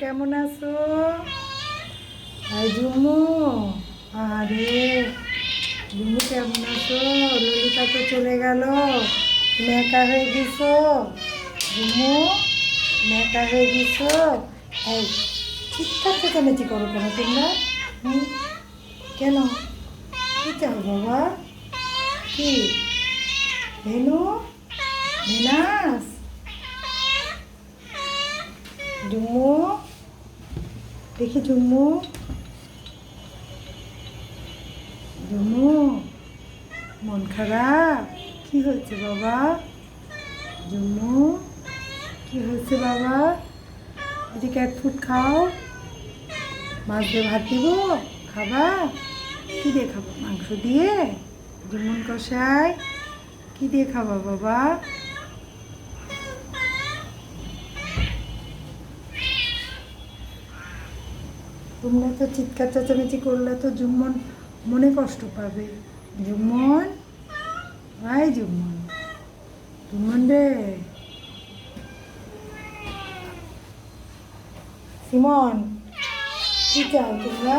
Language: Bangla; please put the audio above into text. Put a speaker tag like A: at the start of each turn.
A: কেমন আছো? আই ঝুমু, আরে ঝুমু কেমন আছো? ললিতা তো চলে গেল, তুমি একা হয়ে গেছো। ঝুমু, তুমি একা হয়ে গেছো। এই চিৎকার চেঁচামেচি করো কেন তোমরা? কেন? কি চাও বাবা? কি ভেনু? ভেনাস? ঝুমু, দেখি ঝুমু। ঝুমু, মন খারাপ? কি হয়েছে বাবা? ঝুমু, কি হয়েছে বাবা? যদি ক্যাট ফুড খাও, মাছ দিয়ে ভাত দিব, খাবা? কি দিয়ে খাবো? মাংস দিয়ে? ঝুমুন কষাই? কি দিয়ে খাবা বাবা? তোমরা তো চিৎকার চেঁচামেচি করলে তো ঝুমন মনে কষ্ট পাবে। ঝুমন, ভাই ঝুমন, ঝুমন রে। সিমন, কি চাও তোমরা?